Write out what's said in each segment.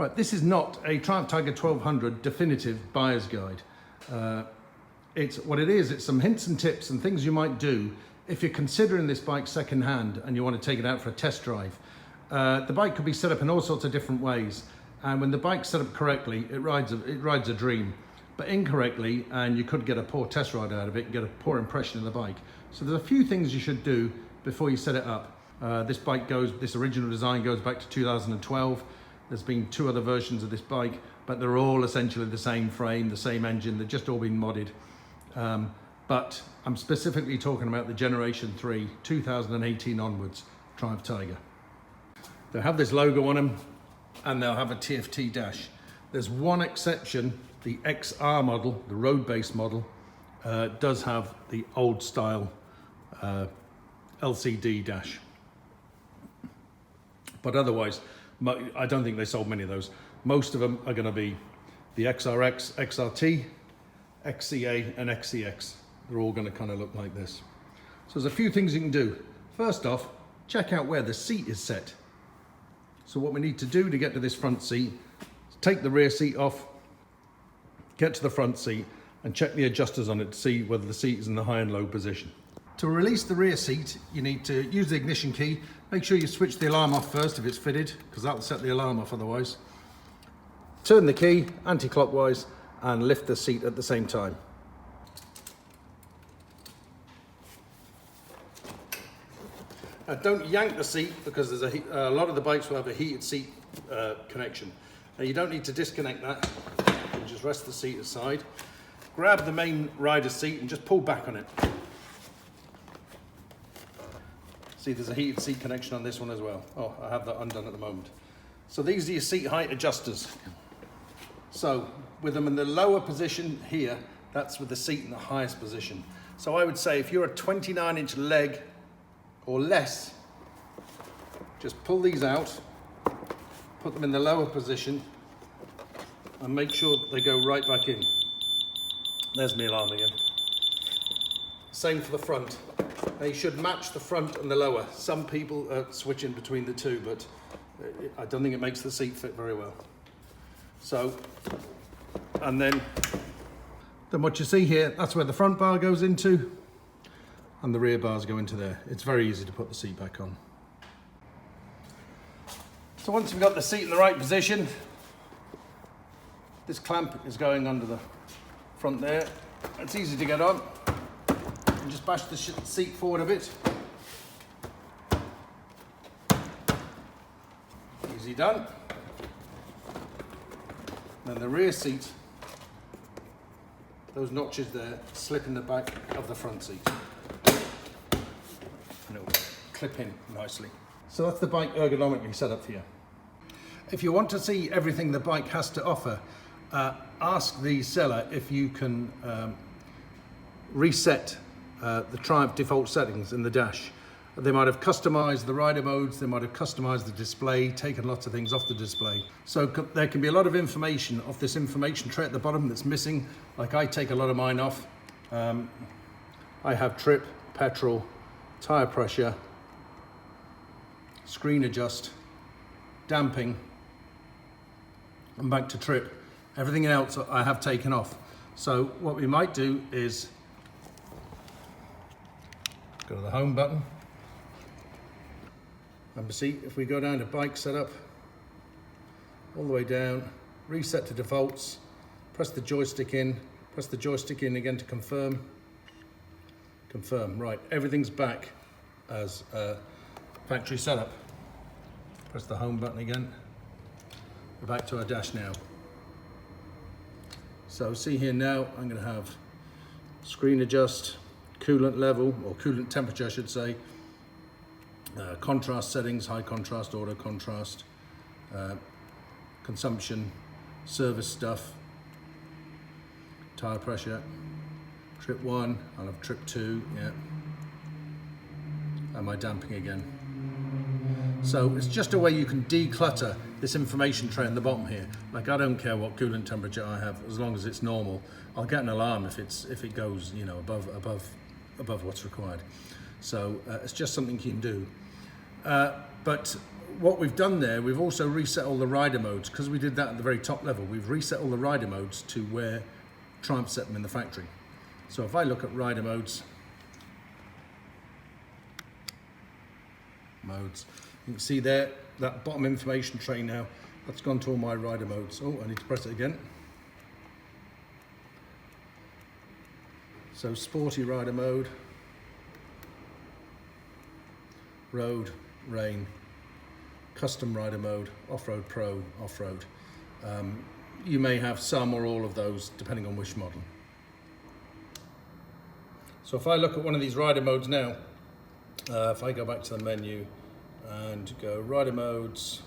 Right, this is not a Triumph Tiger 1200 definitive buyer's guide. It's some hints and tips and things you might do if you're considering this bike second hand and you want to take it out for a test drive. The bike could be set up in all sorts of different ways, and when the bike's set up correctly, it rides a dream. But incorrectly, and you could get a poor test ride out of it, get a poor impression of the bike. So there's a few things you should do before you set it up. This original design goes back to 2012. There's been 2 other versions of this bike, but they're all essentially the same frame, the same engine. They've just all been modded. But I'm specifically talking about the Generation 3, 2018 onwards, Triumph Tiger. They'll have this logo on them, and they'll have a TFT dash. There's one exception. The XR model, the road-based model, does have the old style LCD dash. But otherwise, I don't think they sold many of those. Most of them are going to be the XRX, XRT, XCA and XCX. They're all going to kind of look like this. So there's a few things you can do. First off, check out where the seat is set. So what we need to do to get to this front seat is take the rear seat off, get to the front seat and check the adjusters on it to see whether the seat is in the high and low position. To release the rear seat, you need to use the ignition key. Make sure you switch the alarm off first if it's fitted, because that'll set the alarm off otherwise. Turn the key anti-clockwise and lift the seat at the same time. Now don't yank the seat, because there's a lot of the bikes will have a heated seat connection. Now you don't need to disconnect that. You just rest the seat aside. Grab the main rider's seat and just pull back on it. See, there's a heated seat connection on this one as well. Oh, I have that undone at the moment. So these are your seat height adjusters. So with them in the lower position here, that's with the seat in the highest position. So I would say if you're a 29-inch leg or less, just pull these out, put them in the lower position, and make sure that they go right back in. There's my alarm again. Same for the front. They should match the front and the lower. Some people switch in between the two, but I don't think it makes the seat fit very well. So, and then what you see here, that's where the front bar goes into, and the rear bars go into there. It's very easy to put the seat back on. So once we've got the seat in the right position, this clamp is going under the front there. It's easy to get on. And just bash the seat forward a bit. Easy done. Then the rear seat, those notches there, slip in the back of the front seat. And it'll clip in nicely. So that's the bike ergonomically set up for you. If you want to see everything the bike has to offer, ask the seller if you can reset the Triumph default settings in the dash. They might have customized the rider modes, they might have customized the display, taken lots of things off the display. So there can be a lot of information off this information tray at the bottom that's missing. Like I take a lot of mine off. I have trip, petrol, tire pressure, screen adjust, damping, and back to trip. Everything else I have taken off. So what we might do is go to the home button. And see, if we go down to bike setup, all the way down, reset to defaults, press the joystick in again to confirm. Confirm, right, everything's back as factory setup. Press the home button again. We're back to our dash now. So see here now, I'm going to have screen adjust, coolant level, or coolant temperature I should say, contrast settings, high contrast, auto contrast, consumption, service stuff, tire pressure, trip 1, I'll have trip 2, yeah, and my damping again. So it's just a way you can declutter this information tray in the bottom here. Like I don't care what coolant temperature I have, as long as it's normal. I'll get an alarm if it goes, you know, above what's required. So it's just something you can do. But what we've done there, we've also reset all the rider modes, because we did that at the very top level. We've reset all the rider modes to where Triumph set them in the factory. So if I look at rider modes, you can see there, that bottom information tray now, that's gone to all my rider modes. Oh, I need to press it again. So sporty rider mode, road, rain, custom rider mode, off-road pro, off-road. You may have some or all of those depending on which model. So if I look at one of these rider modes now, if I go back to the menu and go rider modes,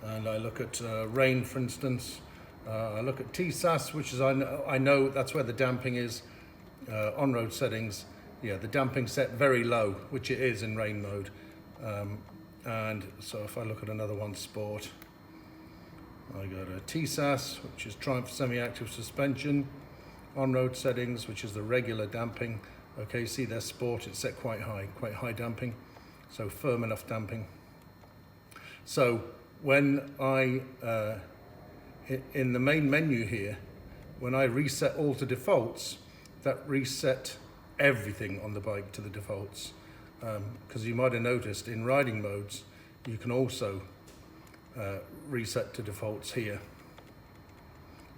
and I look at rain, for instance, I look at TSAS, which is, I know that's where the damping is, on-road settings. Yeah, the damping set very low, which it is in rain mode. And so if I look at another one, sport, I go to TSAS, which is Triumph semi-active suspension, on-road settings, which is the regular damping. Okay, see their sport, it's set quite high damping, so firm enough damping. So when I, in the main menu here, when I reset all to defaults, that reset everything on the bike to the defaults. Because you might have noticed in riding modes, you can also reset to defaults here.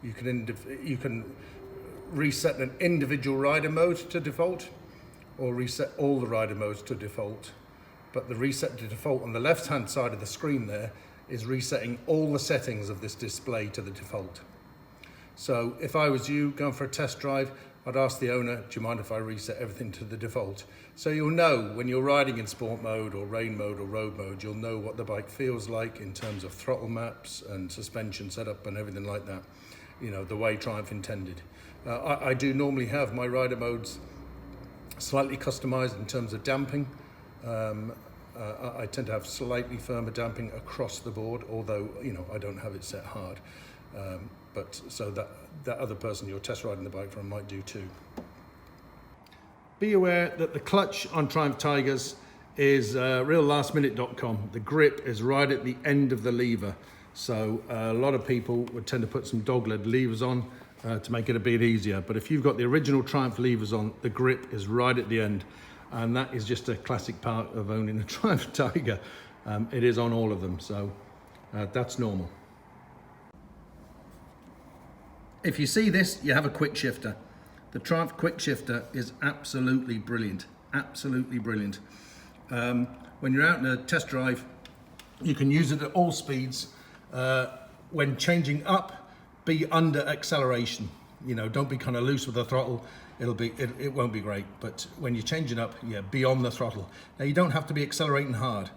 You can reset an individual rider mode to default, or reset all the rider modes to default. But the reset to default on the left-hand side of the screen there is resetting all the settings of this display to the default. So if I was you going for a test drive, I'd ask the owner, do you mind if I reset everything to the default? So you'll know when you're riding in sport mode or rain mode or road mode, you'll know what the bike feels like in terms of throttle maps and suspension setup and everything like that, you know, the way Triumph intended. I do normally have my rider modes slightly customized in terms of damping. I tend to have slightly firmer damping across the board, although, you know, I don't have it set hard. But so that other person you're test riding the bike from might do too. Be aware that the clutch on Triumph Tigers is reallastminute.com. The grip is right at the end of the lever. So a lot of people would tend to put some dog-led levers on to make it a bit easier. But if you've got the original Triumph levers on, the grip is right at the end. And that is just a classic part of owning a Triumph Tiger. It is on all of them, so that's normal. If you see this, you have a quick shifter. The Triumph quick shifter is absolutely brilliant, absolutely brilliant. When you're out in a test drive, you can use it at all speeds. When changing up, be under acceleration. You know, don't be kind of loose with the throttle. It won't be great. But when you're changing up, yeah, be on the throttle. Now you don't have to be accelerating hard.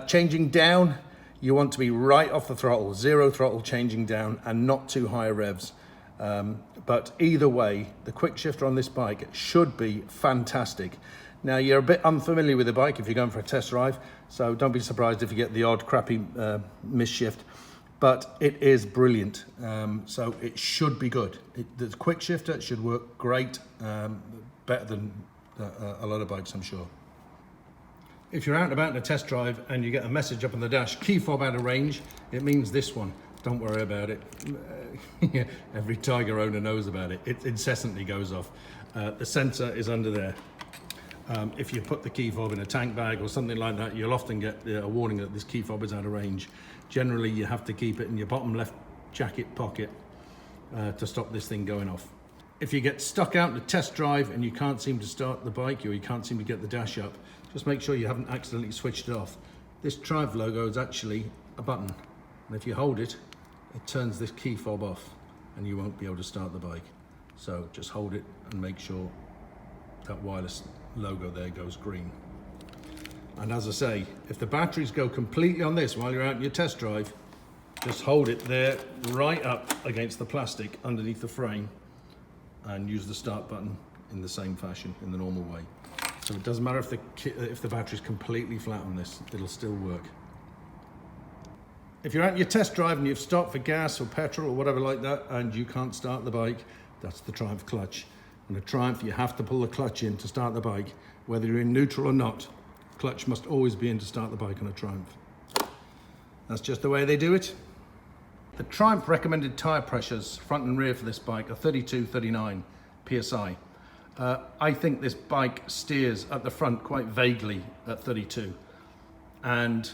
Changing down, you want to be right off the throttle, zero throttle changing down, and not too high revs. But either way, the quick shifter on this bike should be fantastic. Now you're a bit unfamiliar with the bike if you're going for a test drive, so don't be surprised if you get the odd crappy misshift. But it is brilliant, so it should be good. The quick shifter should work great, better than a lot of bikes, I'm sure. If you're out and about in a test drive and you get a message up on the dash, key fob out of range, it means this one. Don't worry about it. Every Tiger owner knows about it. It incessantly goes off. The sensor is under there. If you put the key fob in a tank bag or something like that, you'll often get a warning that this key fob is out of range. Generally, you have to keep it in your bottom left jacket pocket to stop this thing going off. If you get stuck out in a test drive and you can't seem to start the bike or you can't seem to get the dash up, just make sure you haven't accidentally switched it off. This Triumph logo is actually a button, and if you hold it, it turns this key fob off and you won't be able to start the bike. So just hold it and make sure that wireless logo there goes green. And as I say, if the batteries go completely on this while you're out in your test drive, just hold it there right up against the plastic underneath the frame and use the start button in the same fashion, in the normal way. So it doesn't matter if the battery's completely flat on this, it'll still work. If you're out in your test drive and you've stopped for gas or petrol or whatever like that and you can't start the bike, that's the Triumph clutch. And the Triumph, you have to pull the clutch in to start the bike, whether you're in neutral or not. clutch must always be in to start the bike on a Triumph. That's just the way they do it. The Triumph recommended tyre pressures, front and rear for this bike, are 32, 39 PSI. I think this bike steers at the front quite vaguely at 32. And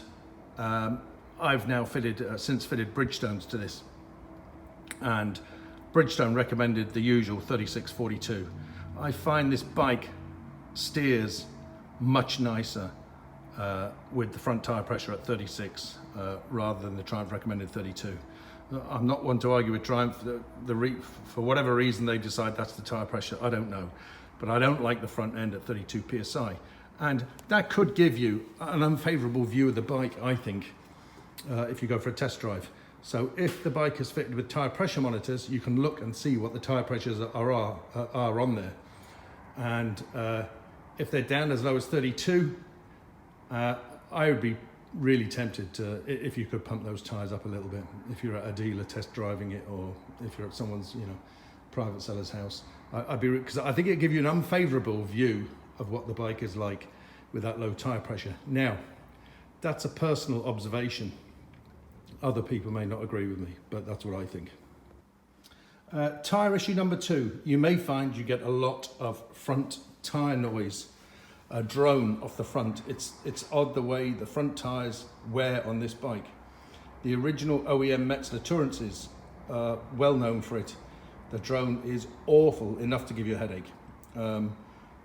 I've now since fitted Bridgestones to this. And Bridgestone recommended the usual 36, 42. I find this bike steers much nicer with the front tyre pressure at 36 rather than the Triumph recommended 32. I'm not one to argue with Triumph. For whatever reason they decide that's the tyre pressure, I don't know. But I don't like the front end at 32 PSI. And that could give you an unfavourable view of the bike, I think, if you go for a test drive. So if the bike is fitted with tyre pressure monitors, you can look and see what the tyre pressures are on there. And if they're down as low as 32, I would be really tempted to, if you could pump those tyres up a little bit, if you're at a dealer test driving it, or if you're at someone's, private seller's house. Because I think it'd give you an unfavourable view of what the bike is like with that low tyre pressure. Now, that's a personal observation. Other people may not agree with me, but that's what I think. Tyre issue number 2. You may find you get a lot of front tyre noise, a drone off the front. It's odd the way the front tyres wear on this bike. The original OEM Metzler Tourances are well known for it. The drone is awful, enough to give you a headache.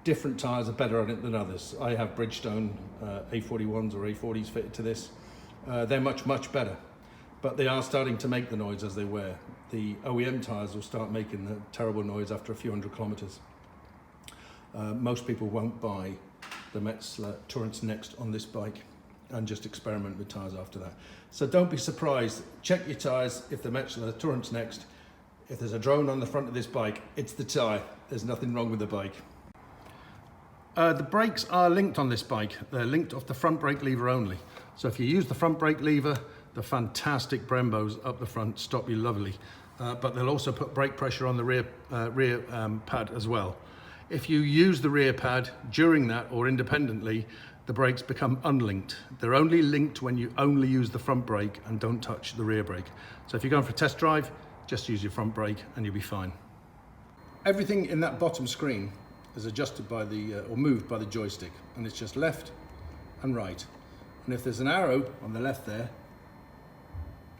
Different tyres are better on it than others. I have Bridgestone A41s or A40s fitted to this. They're much, much better. But they are starting to make the noise as they wear. The OEM tyres will start making the terrible noise after a few hundred kilometres. Most people won't buy the Metzler Tourance Next on this bike and just experiment with tyres after that. So don't be surprised. Check your tyres if the Metzler Tourance Next. If there's a drone on the front of this bike, it's the tyre. There's nothing wrong with the bike. The brakes are linked on this bike. They're linked off the front brake lever only. So if you use the front brake lever, the fantastic Brembos up the front stop you lovely. But they'll also put brake pressure on the rear pad as well. If you use the rear pad during that or independently, the brakes become unlinked. They're only linked when you only use the front brake and don't touch the rear brake. So if you're going for a test drive, just use your front brake and you'll be fine. Everything in that bottom screen is adjusted by or moved by the joystick, and it's just left and right. And if there's an arrow on the left there,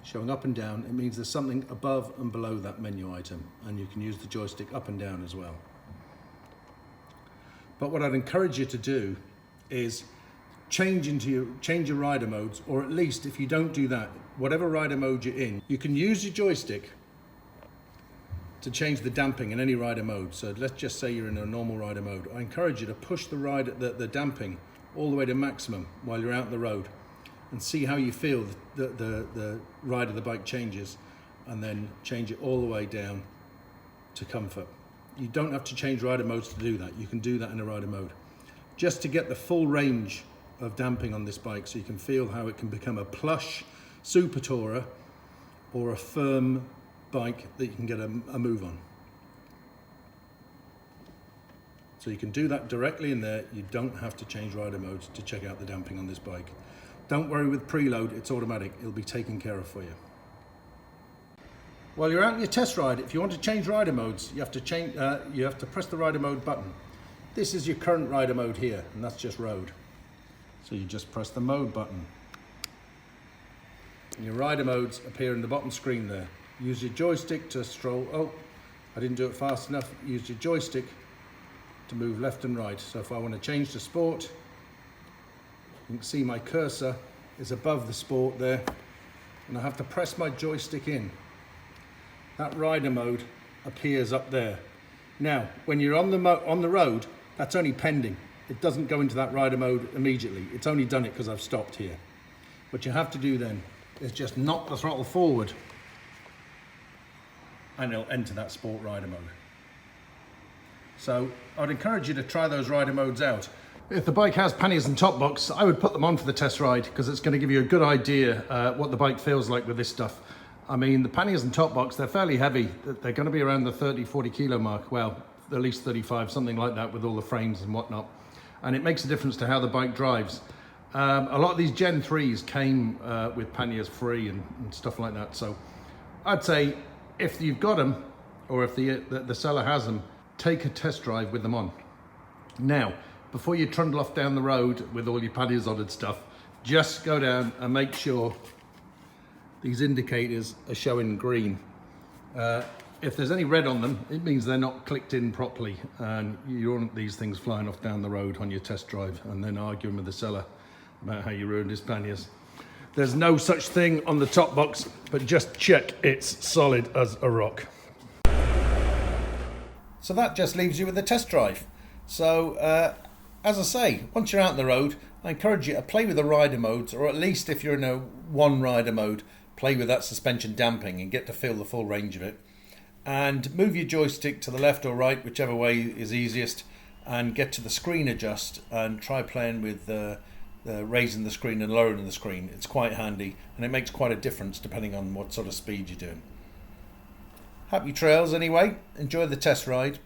showing up and down, it means there's something above and below that menu item, and you can use the joystick up and down as well. But what I'd encourage you to do is change your rider modes, or at least if you don't do that, whatever rider mode you're in, you can use your joystick to change the damping in any rider mode. So let's just say you're in a normal rider mode. I encourage you to push the damping all the way to maximum while you're out on the road and see how you feel the ride of the bike changes, and then change it all the way down to comfort. You don't have to change rider modes to do that. You can do that in a rider mode. Just to get the full range of damping on this bike, so you can feel how it can become a plush super tourer or a firm bike that you can get a move on. So you can do that directly in there. You don't have to change rider modes to check out the damping on this bike. Don't worry with preload, it's automatic. It'll be taken care of for you. While you're out on your test ride, if you want to change rider modes, you have to press the rider mode button. This is your current rider mode here, and that's just road. So you just press the mode button. And your rider modes appear in the bottom screen there. Use your joystick to stroll. Oh, I didn't do it fast enough. Use your joystick to move left and right. So if I want to change to sport, you can see my cursor is above the sport there, and I have to press my joystick in. That rider mode appears up there. Now, when you're on the road, that's only pending. It doesn't go into that rider mode immediately. It's only done it because I've stopped here. What you have to do then is just knock the throttle forward, and it'll enter that sport rider mode. So I'd encourage you to try those rider modes out. If the bike has panniers and top box, I would put them on for the test ride, because it's going to give you a good idea what the bike feels like with this stuff. I mean, the panniers and top box, they're fairly heavy. They're going to be around the 30, 40 kilo mark. Well, at least 35, something like that, with all the frames and whatnot. and it makes a difference to how the bike drives. A lot of these Gen 3s came with panniers free and stuff like that, so I'd say if you've got them, or if the seller has them, take a test drive with them on. Now, before you trundle off down the road with all your panniers on and stuff, just go down and make sure these indicators are showing green. If there's any red on them, it means they're not clicked in properly, and you don't want these things flying off down the road on your test drive and then arguing with the seller about how you ruined his panniers. There's no such thing on the top box, but just check it's solid as a rock. So that just leaves you with a test drive. So as I say, once you're out on the road, I encourage you to play with the rider modes, or at least if you're in a one rider mode, play with that suspension damping and get to feel the full range of it. And move your joystick to the left or right, whichever way is easiest, and get to the screen adjust and try playing with raising the screen and lowering the screen. It's quite handy, and it makes quite a difference depending on what sort of speed you're doing. Happy trails anyway, enjoy the test ride.